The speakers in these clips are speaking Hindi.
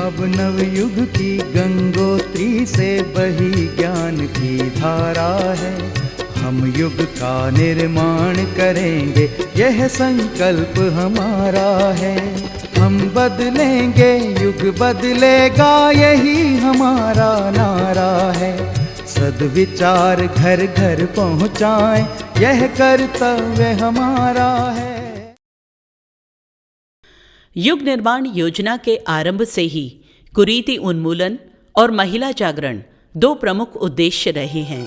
अब नवयुग की गंगोत्री से बही ज्ञान की धारा है। हम युग का निर्माण करेंगे, यह संकल्प हमारा है। हम बदलेंगे, युग बदलेगा, यही हमारा नारा है। सद्विचार घर घर पहुँचाएं, यह कर्तव्य हमारा है। युग निर्माण योजना के आरंभ से ही कुरीति उन्मूलन और महिला जागरण दो प्रमुख उद्देश्य रहे हैं।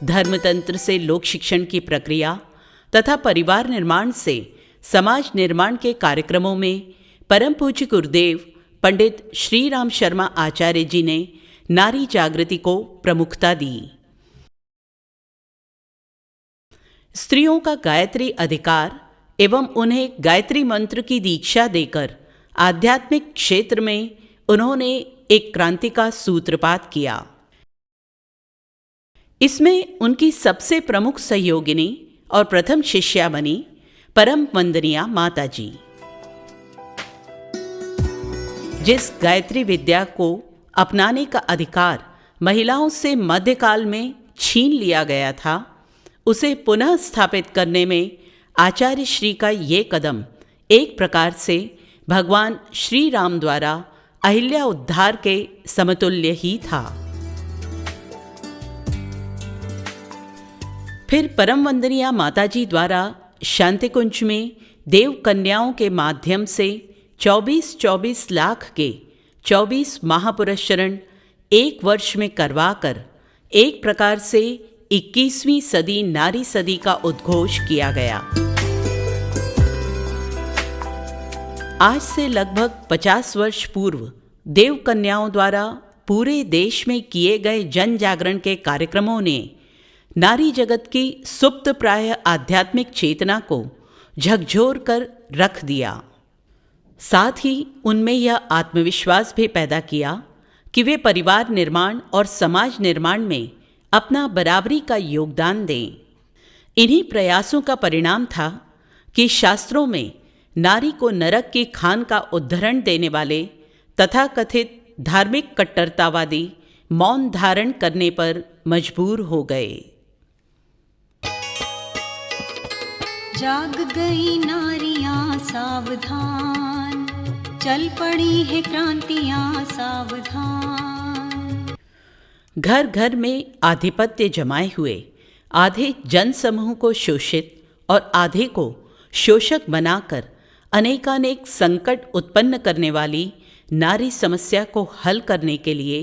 धर्मतंत्र से लोक शिक्षण की प्रक्रिया तथा परिवार निर्माण से समाज निर्माण के कार्यक्रमों में परम पूज्य गुरुदेव पंडित श्री राम शर्मा आचार्य जी ने नारी जागृति को प्रमुखता दी। स्त्रियों का गायत्री अधिकार एवं उन्हें गायत्री मंत्र की दीक्षा देकर आध्यात्मिक क्षेत्र में उन्होंने एक क्रांति का सूत्रपात किया। इसमें उनकी सबसे प्रमुख सहयोगिनी और प्रथम शिष्या बनी परम वंदनीया माता जी। जिस गायत्री विद्या को अपनाने का अधिकार महिलाओं से मध्यकाल में छीन लिया गया था, उसे पुनः स्थापित करने में आचार्य श्री का ये कदम एक प्रकार से भगवान श्री राम द्वारा अहिल्या उद्धार के समतुल्य ही था। फिर परम वंदनीया माताजी द्वारा शांति कुंज में देव कन्याओं के माध्यम से 24-24 लाख के 24 महापुरुष शरण एक वर्ष में करवाकर एक प्रकार से 21वीं सदी नारी सदी का उद्घोष किया गया। आज से लगभग 50 वर्ष पूर्व देव कन्याओं द्वारा पूरे देश में किए गए जन जागरण के कार्यक्रमों ने नारी जगत की सुप्त प्राय आध्यात्मिक चेतना को झकझोर कर रख दिया। साथ ही उनमें यह आत्मविश्वास भी पैदा किया कि वे परिवार निर्माण और समाज निर्माण में अपना बराबरी का योगदान दें। इन्हीं प्रयासों का परिणाम था कि शास्त्रों में नारी को नरक की खान का उद्धरण देने वाले तथाकथित धार्मिक कट्टरतावादी मौन धारण करने पर मजबूर हो गए। जाग गई नारियां सावधान, चल पड़ी है क्रांतियां सावधान। घर घर में आधिपत्य जमाए हुए आधे जनसमूह को शोषित और आधे को शोषक बनाकर अनेकानेक संकट उत्पन्न करने वाली नारी समस्या को हल करने के लिए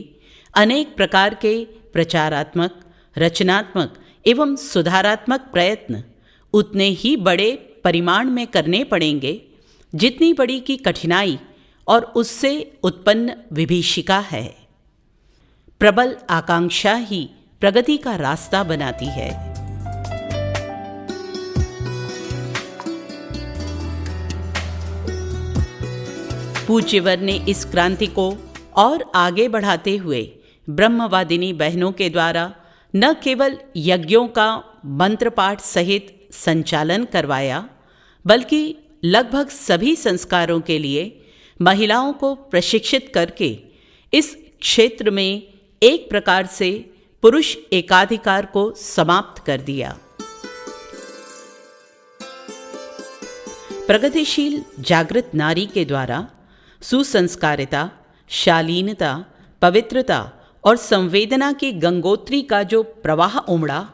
अनेक प्रकार के प्रचारात्मक, रचनात्मक एवं सुधारात्मक प्रयत्न उतने ही बड़े परिमाण में करने पड़ेंगे जितनी बड़ी की कठिनाई और उससे उत्पन्न विभीषिका है। प्रबल आकांक्षा ही प्रगति का रास्ता बनाती है। पूज्यवर ने इस क्रांति को और आगे बढ़ाते हुए ब्रह्मवादिनी बहनों के द्वारा न केवल यज्ञों का मंत्र पाठ सहित संचालन करवाया, बल्कि लगभग सभी संस्कारों के लिए महिलाओं को प्रशिक्षित करके इस क्षेत्र में एक प्रकार से पुरुष एकाधिकार को समाप्त कर दिया। प्रगतिशील जागृत नारी के द्वारा सुसंस्कारिता, शालीनता, पवित्रता और संवेदना की गंगोत्री का जो प्रवाह उमड़ा,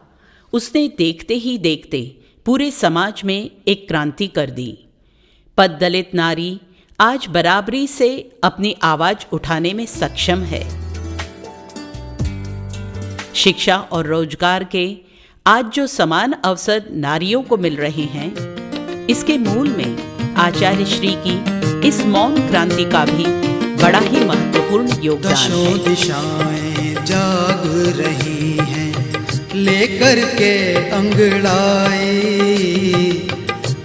उसने देखते ही देखते पूरे समाज में एक क्रांति कर दी। पद्दलित नारी आज बराबरी से अपनी आवाज उठाने में सक्षम है। शिक्षा और रोजगार के आज जो समान अवसर नारियों को मिल रहे हैं, इसके मूल में आचार्य श्री की इस मौन क्रांति का भी बड़ा ही महत्वपूर्ण योगदान है। दशों दिशाएं जाग रही हैं लेकर के अंगड़ाई,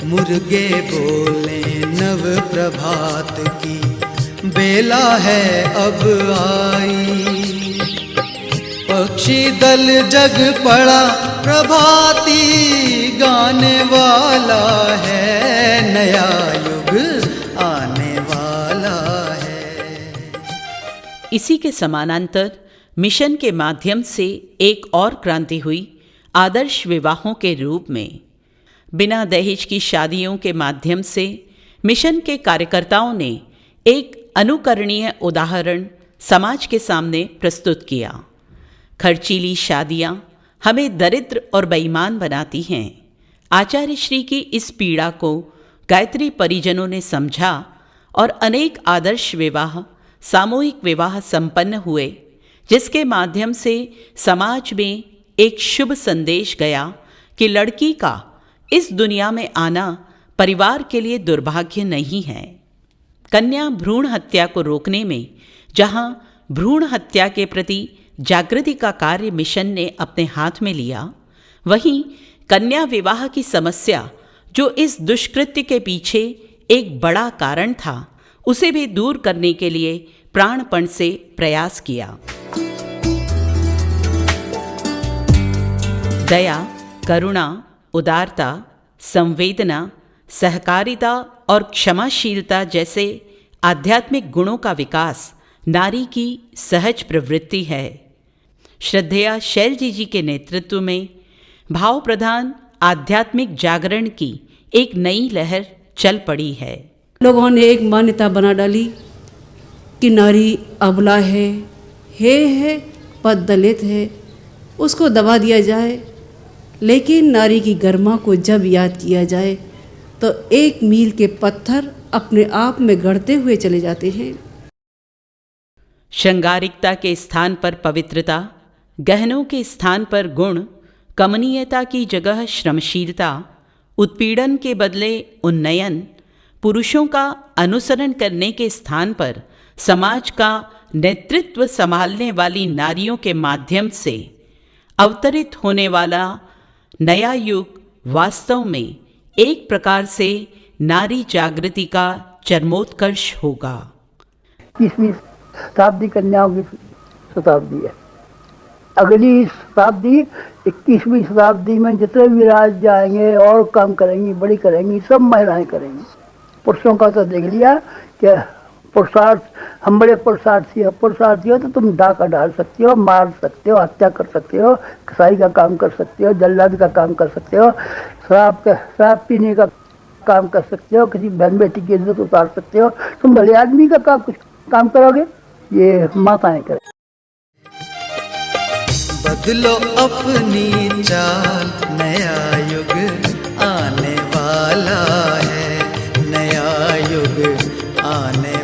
मुर्गे बोले नव प्रभात की बेला है अब आई। पक्षी दल जग पड़ा प्रभाती गाने वाला है, नया युग आने वाला इसी के समानांतर मिशन के माध्यम से एक और क्रांति हुई आदर्श विवाहों के रूप में। बिना दहेज की शादियों के माध्यम से मिशन के कार्यकर्ताओं ने एक अनुकरणीय उदाहरण समाज के सामने प्रस्तुत किया। खर्चीली शादियां हमें दरिद्र और बेईमान बनाती हैं। आचार्य श्री की इस पीड़ा को गायत्री परिजनों ने समझा और अनेक आदर्श विवाह, सामूहिक विवाह संपन्न हुए, जिसके माध्यम से समाज में एक शुभ संदेश गया कि लड़की का इस दुनिया में आना परिवार के लिए दुर्भाग्य नहीं है। कन्या भ्रूण हत्या को रोकने में जहां भ्रूण हत्या के प्रति जागृति का कार्य मिशन ने अपने हाथ में लिया, वहीं कन्या विवाह की समस्या जो इस दुष्कृत्य के पीछे एक बड़ा कारण था, उसे भी दूर करने के लिए प्राणपण से प्रयास किया। दया, करुणा, उदारता, संवेदना, सहकारिता और क्षमाशीलता जैसे आध्यात्मिक गुणों का विकास नारी की सहज प्रवृत्ति है। श्रद्धेया शैलजी जी के नेतृत्व में भाव प्रधान आध्यात्मिक जागरण की एक नई लहर चल पड़ी है। लोगों ने एक मान्यता बना डाली कि नारी अबला है पद दलित है, उसको दबा दिया जाए। लेकिन नारी की गरिमा को जब याद किया जाए तो एक मील के पत्थर अपने आप में गढ़ते हुए चले जाते हैं। श्रृंगारिकता के स्थान पर पवित्रता, गहनों के स्थान पर गुण, कमनीयता की जगह श्रमशीलता, उत्पीड़न के बदले उन्नयन, पुरुषों का अनुसरण करने के स्थान पर समाज का नेतृत्व संभालने वाली नारियों के माध्यम से अवतरित होने वाला नया युग वास्तव में एक प्रकार से नारी जागृति का चरमोत्कर्ष होगा। 21वीं शताब्दी कन्याओं की शताब्दी है। अगली शताब्दी 21वीं शताब्दी में जितने भी राज्य जाएंगे और काम करेंगी, बड़ी करेंगी, सब महिलाएं करेंगी। पुरुषों का तो देख लिया कि पुरुषार्थ, हम बड़े पुरुषार्थी हो तो तुम डाका डाल सकते हो, मार सकते हो, हत्या कर सकते हो, कसाई का काम कर सकते हो, जल्लाद का काम कर सकते हो, शराब पीने का काम कर सकते हो, किसी बहन बेटी की इज्जत उतार सकते हो। तुम भले आदमी का कुछ काम करोगे, ये माताएं करें। बदलो अपनी चाल, नया युग आने वाला है, नया युग आने